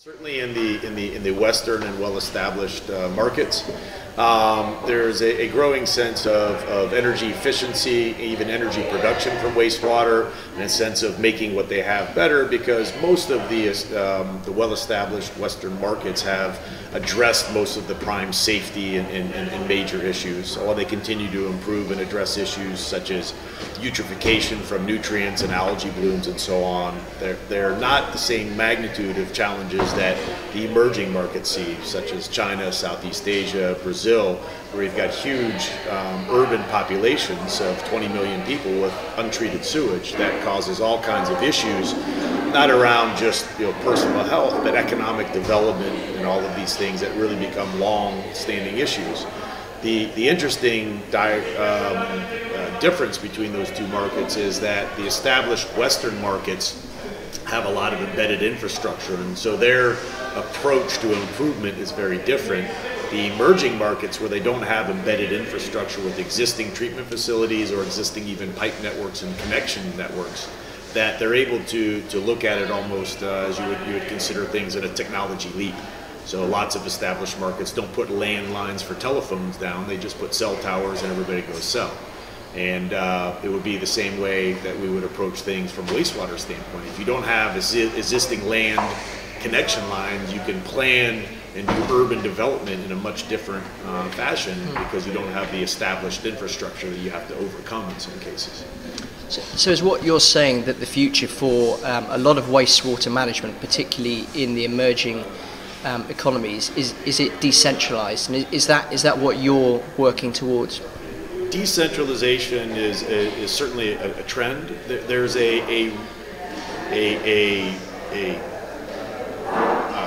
Certainly in the Western and well-established markets, there's a growing sense of energy efficiency, even energy production from wastewater, and a sense of making what they have better, because most of the well-established Western markets have addressed most of the prime safety and major issues. So while they continue to improve and address issues such as eutrophication from nutrients and algae blooms and so on, they're not the same magnitude of challenges that the emerging markets see, such as China, Southeast Asia, Brazil, where you've got huge urban populations of 20 million people with untreated sewage that causes all kinds of issues, not around just personal health, but economic development and all of these things that really become long-standing issues. The interesting difference between those two markets is that the established Western markets have a lot of embedded infrastructure, and so their approach to improvement is very different. The emerging markets, where they don't have embedded infrastructure with existing treatment facilities or existing even pipe networks and connection networks, that they're able to look at it almost as you would consider things in a technology leap. So lots of established markets don't put landlines for telephones down, they just put cell towers and everybody goes cell. And it would be the same way that we would approach things from a wastewater standpoint. If you don't have existing land connection lines, you can plan and do urban development in a much different fashion, because you don't have the established infrastructure that you have to overcome in some cases. So is what you're saying that the future for a lot of wastewater management, particularly in the emerging economies, is it decentralized? And is that what you're working towards? Decentralization is certainly a trend. There's a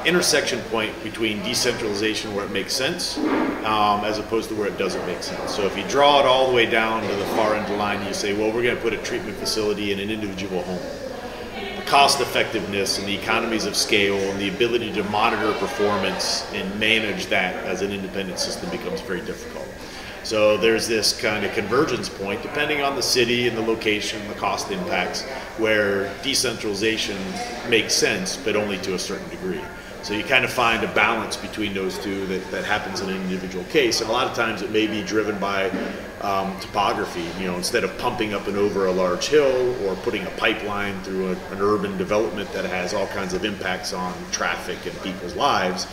intersection point between decentralization where it makes sense as opposed to where it doesn't make sense. So if you draw it all the way down to the far end of the line, you say, well, we're going to put a treatment facility in an individual home. The cost effectiveness and the economies of scale and the ability to monitor performance and manage that as an independent system becomes very difficult. So there's this kind of convergence point, depending on the city and the location, the cost impacts, where decentralization makes sense, but only to a certain degree. So you kind of find a balance between those two that happens in an individual case. And a lot of times it may be driven by topography. Instead of pumping up and over a large hill or putting a pipeline through an urban development that has all kinds of impacts on traffic and people's lives,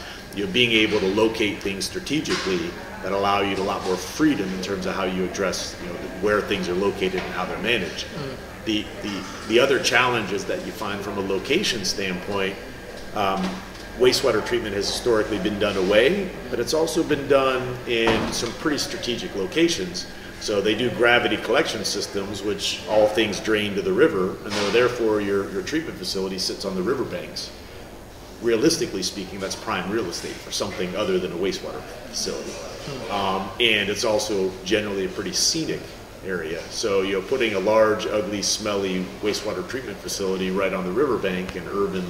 being able to locate things strategically that allow you a lot more freedom in terms of how you address where things are located and how they're managed. The other challenges that you find from a location standpoint, wastewater treatment has historically been done away, but it's also been done in some pretty strategic locations. So they do gravity collection systems, which all things drain to the river, and therefore your treatment facility sits on the riverbanks. Realistically speaking, that's prime real estate for something other than a wastewater facility. And it's also generally a pretty scenic area. So putting a large, ugly, smelly wastewater treatment facility right on the riverbank in urban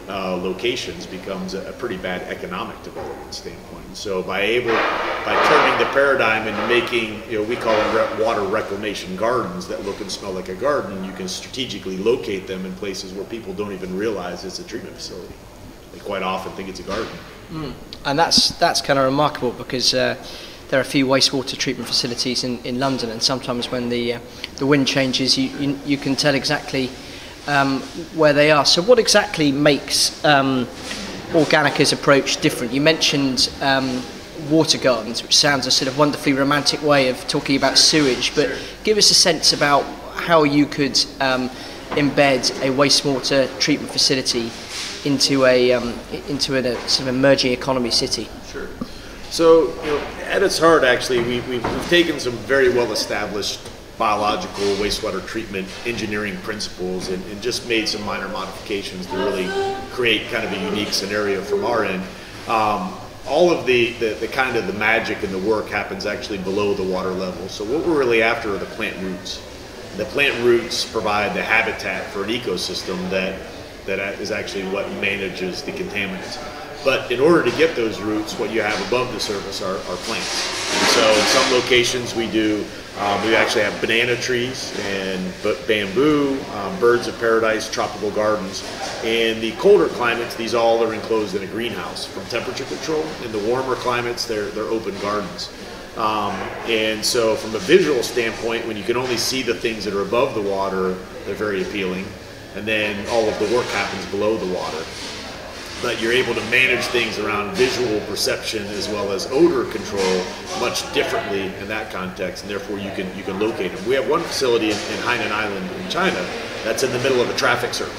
locations becomes a pretty bad economic development standpoint. So by turning the paradigm into making, we call them water reclamation gardens that look and smell like a garden, you can strategically locate them in places where people don't even realize it's a treatment facility. They quite often think it's a garden. And that's kind of remarkable, because there are a few wastewater treatment facilities in London, and sometimes when the wind changes, you can tell exactly where they are. So what exactly makes Organica's approach different? You mentioned water gardens, which sounds a sort of wonderfully romantic way of talking about sewage, but give us a sense about how you could embed a wastewater treatment facility into a sort of emerging economy city. Sure. So at its heart, actually, we've taken some very well established biological wastewater treatment engineering principles and just made some minor modifications to really create kind of a unique scenario from our end. All of the kind of the magic and the work happens actually below the water level. So what we're really after are the plant roots. The plant roots provide the habitat for an ecosystem that that is actually what manages the contaminants. But in order to get those roots, what you have above the surface are plants. And so in some locations we actually have banana trees and bamboo, birds of paradise, tropical gardens. In the colder climates, these all are enclosed in a greenhouse from temperature control. In the warmer climates, they're open gardens. And so from a visual standpoint, when you can only see the things that are above the water, they're very appealing. And then all of the work happens below the water. But you're able to manage things around visual perception as well as odor control much differently in that context, and therefore you can locate them. We have one facility in Hainan Island in China that's in the middle of a traffic circle.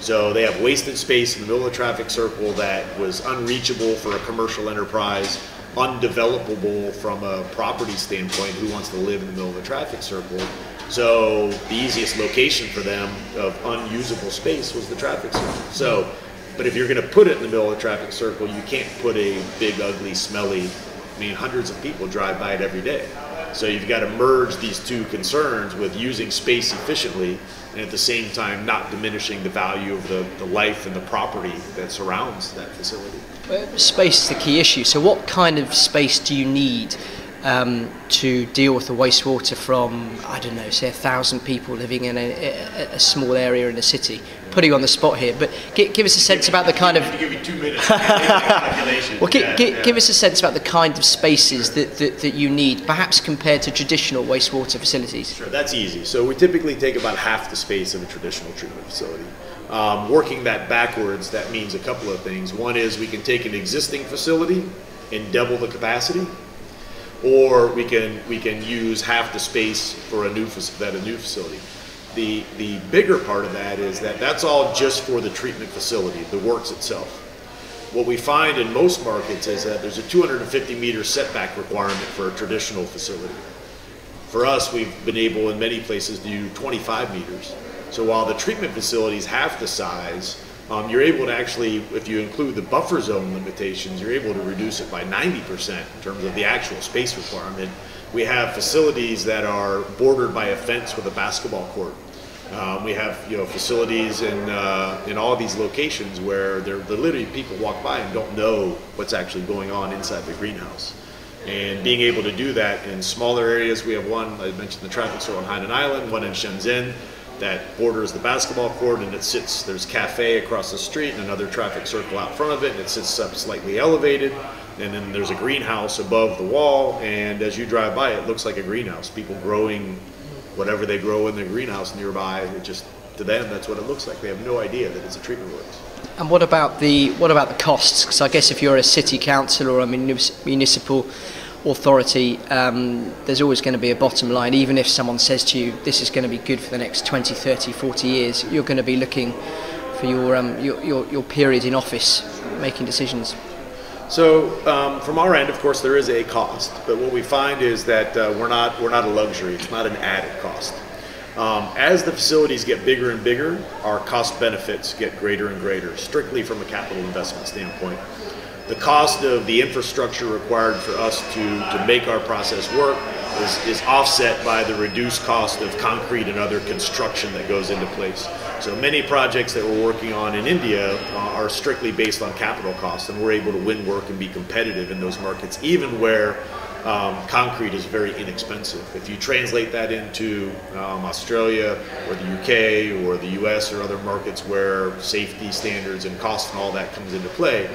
So they have wasted space in the middle of a traffic circle that was unreachable for a commercial enterprise, undevelopable from a property standpoint. Who wants to live in the middle of a traffic circle? So the easiest location for them of unusable space was the traffic circle. But if you're going to put it in the middle of the traffic circle, you can't put a big, ugly, smelly, hundreds of people drive by it every day. So you've got to merge these two concerns with using space efficiently and at the same time not diminishing the value of the life and the property that surrounds that facility. Space is the key issue. So what kind of space do you need to deal with the wastewater from, I don't know, say 1,000 people living in a small area in a city? Putting you on the spot here, but give us a sense about the kind of. I have to give you 2 minutes. Well, give us a sense about the kind of spaces that you need, perhaps compared to traditional wastewater facilities. Sure, that's easy. So we typically take about half the space of a traditional treatment facility. Working that backwards, that means a couple of things. One is we can take an existing facility and double the capacity, or we can use half the space for a new facility. The bigger part of that is that's all just for the treatment facility, the works itself. What we find in most markets is that there's a 250-meter setback requirement for a traditional facility. For us, we've been able in many places to do 25 meters. So while the treatment facility is half the size, you're able to actually, if you include the buffer zone limitations, you're able to reduce it by 90% in terms of the actual space requirement. We have facilities that are bordered by a fence with a basketball court. We have facilities in all of these locations where they're literally people walk by and don't know what's actually going on inside the greenhouse. And being able to do that in smaller areas, we have one, I mentioned the traffic circle on Hainan Island, one in Shenzhen that borders the basketball court, and there's cafe across the street and another traffic circle out front of it, and it sits up slightly elevated. And then there's a greenhouse above the wall, and as you drive by, it looks like a greenhouse. People growing whatever they grow in the greenhouse nearby. To them, that's what it looks like. They have no idea that it's a treatment works. And what about the costs? Because I guess if you're a city council or a municipal authority, there's always going to be a bottom line. Even if someone says to you, this is going to be good for the next 20, 30, 40 years, you're going to be looking for your period in office making decisions. So from our end, of course, there is a cost, but what we find is that we're not a luxury. It's not an added cost. As the facilities get bigger and bigger, our cost benefits get greater and greater, strictly from a capital investment standpoint. The cost of the infrastructure required for us to make our process work is offset by the reduced cost of concrete and other construction that goes into place. So many projects that we're working on in India are strictly based on capital costs, and we're able to win work and be competitive in those markets, even where concrete is very inexpensive. If you translate that into Australia or the UK or the US or other markets where safety standards and cost and all that comes into play,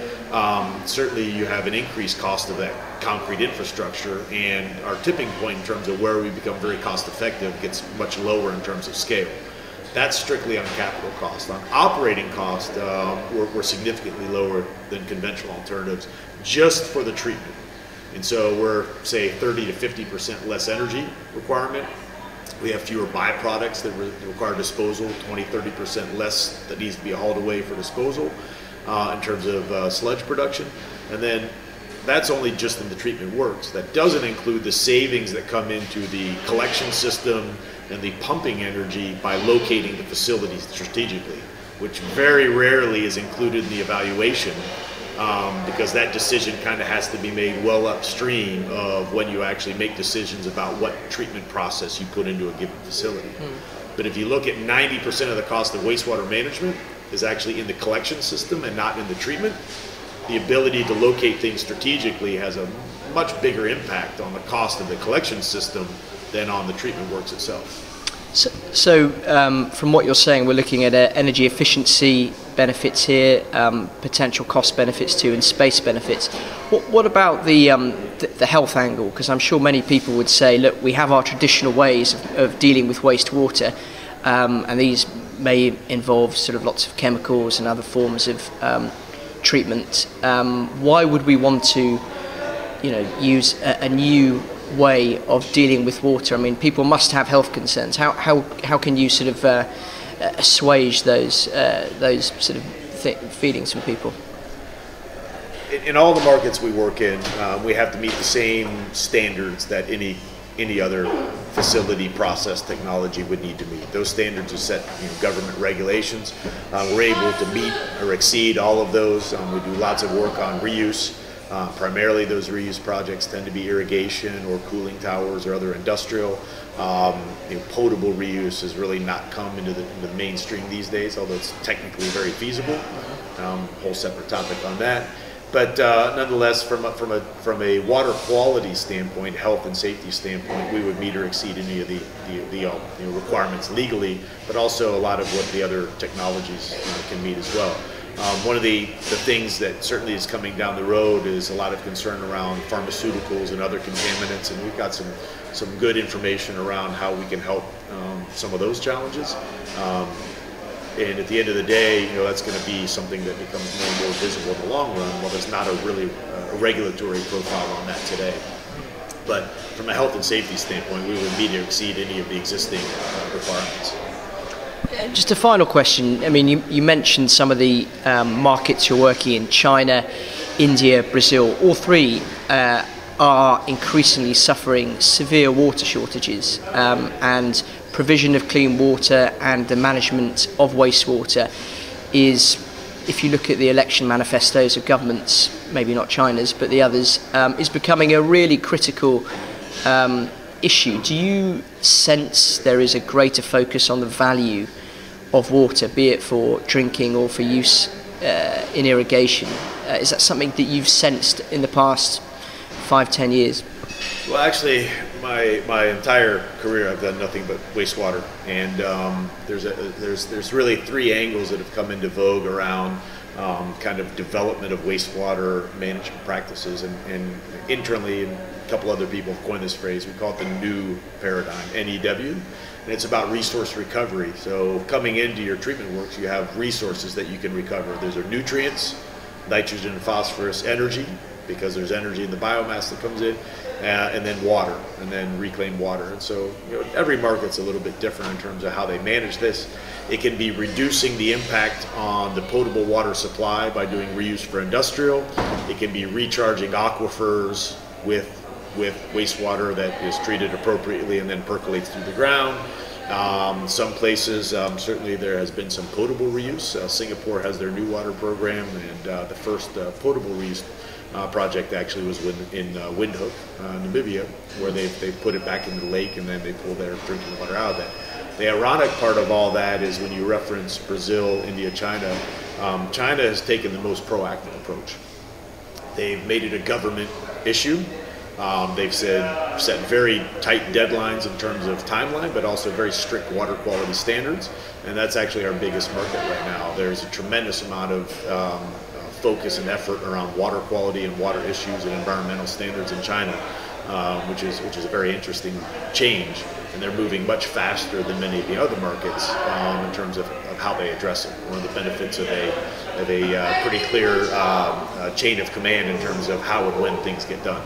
certainly you have an increased cost of that concrete infrastructure, and our tipping point in terms of where we become very cost effective gets much lower in terms of scale. That's strictly on capital cost. On operating cost, we're significantly lower than conventional alternatives just for the treatment. And so we're, say, 30 to 50% less energy requirement. We have fewer byproducts that require disposal, 20, 30% less that needs to be hauled away for disposal in terms of sludge production. And then that's only just in the treatment works. That doesn't include the savings that come into the collection system and the pumping energy by locating the facilities strategically, which very rarely is included in the evaluation. Because that decision kind of has to be made well upstream of when you actually make decisions about what treatment process you put into a given facility. But if you look at 90% of the cost of wastewater management is actually in the collection system and not in the treatment, the ability to locate things strategically has a much bigger impact on the cost of the collection system than on the treatment works itself. So from what you're saying, we're looking at energy efficiency benefits here, potential cost benefits too, and space benefits. What about the health angle? Because I'm sure many people would say, look, we have our traditional ways of dealing with wastewater, and these may involve sort of lots of chemicals and other forms of treatment. Why would we want to, use a new way of dealing with water? I mean, people must have health concerns. How can you sort of assuage those sort of feelings from people? In all the markets we work in, we have to meet the same standards that any other facility, process, technology would need to meet. Those standards are set, government regulations. We're able to meet or exceed all of those. We do lots of work on reuse. Primarily those reuse projects tend to be irrigation or cooling towers or other industrial. Potable reuse has really not come into the mainstream these days, although it's technically very feasible. Whole separate topic on that. But nonetheless, from a water quality standpoint, health and safety standpoint, we would meet or exceed any of the requirements legally, but also a lot of what the other technologies can meet as well. One of the things that certainly is coming down the road is a lot of concern around pharmaceuticals and other contaminants, and we've got some good information around how we can help some of those challenges. And at the end of the day, that's going to be something that becomes more and more visible in the long run. Well, there's not a regulatory profile on that today. But from a health and safety standpoint, we would meet or exceed any of the existing requirements. Just a final question. I mean, you mentioned some of the markets you're working in: China, India, Brazil. All three are increasingly suffering severe water shortages, and provision of clean water and the management of wastewater is, if you look at the election manifestos of governments, maybe not China's, but the others, is becoming a really critical issue. Do you sense there is a greater focus on the value of water, be it for drinking or for use in irrigation? Is that something that you've sensed in the past 5-10 years? Well, actually, my entire career I've done nothing but wastewater, and there's really three angles that have come into vogue around kind of development of wastewater management practices, and internally, and a couple other people have coined this phrase. We call it the new paradigm, NEW, and it's about resource recovery. So coming into your treatment works, you have resources that you can recover. Those are nutrients, nitrogen, phosphorus, energy, because there's energy in the biomass that comes in, and then water, and then reclaimed water. And so every market's a little bit different in terms of how they manage this. It can be reducing the impact on the potable water supply by doing reuse for industrial. It can be recharging aquifers with wastewater that is treated appropriately and then percolates through the ground. Some places, certainly there has been some potable reuse. Singapore has their new water program, and the first potable reuse project actually was in Windhoek, Namibia, where they put it back into the lake and then they pull their drinking water out of that. The ironic part of all that is when you reference Brazil, India, China, China has taken the most proactive approach. They've made it a government issue. They've set very tight deadlines in terms of timeline, but also very strict water quality standards, and that's actually our biggest market right now. There's a tremendous amount of focus and effort around water quality and water issues and environmental standards in China, which is a very interesting change, and they're moving much faster than many of the other markets in terms of how they address it. One of the benefits of a pretty clear chain of command in terms of how and when things get done.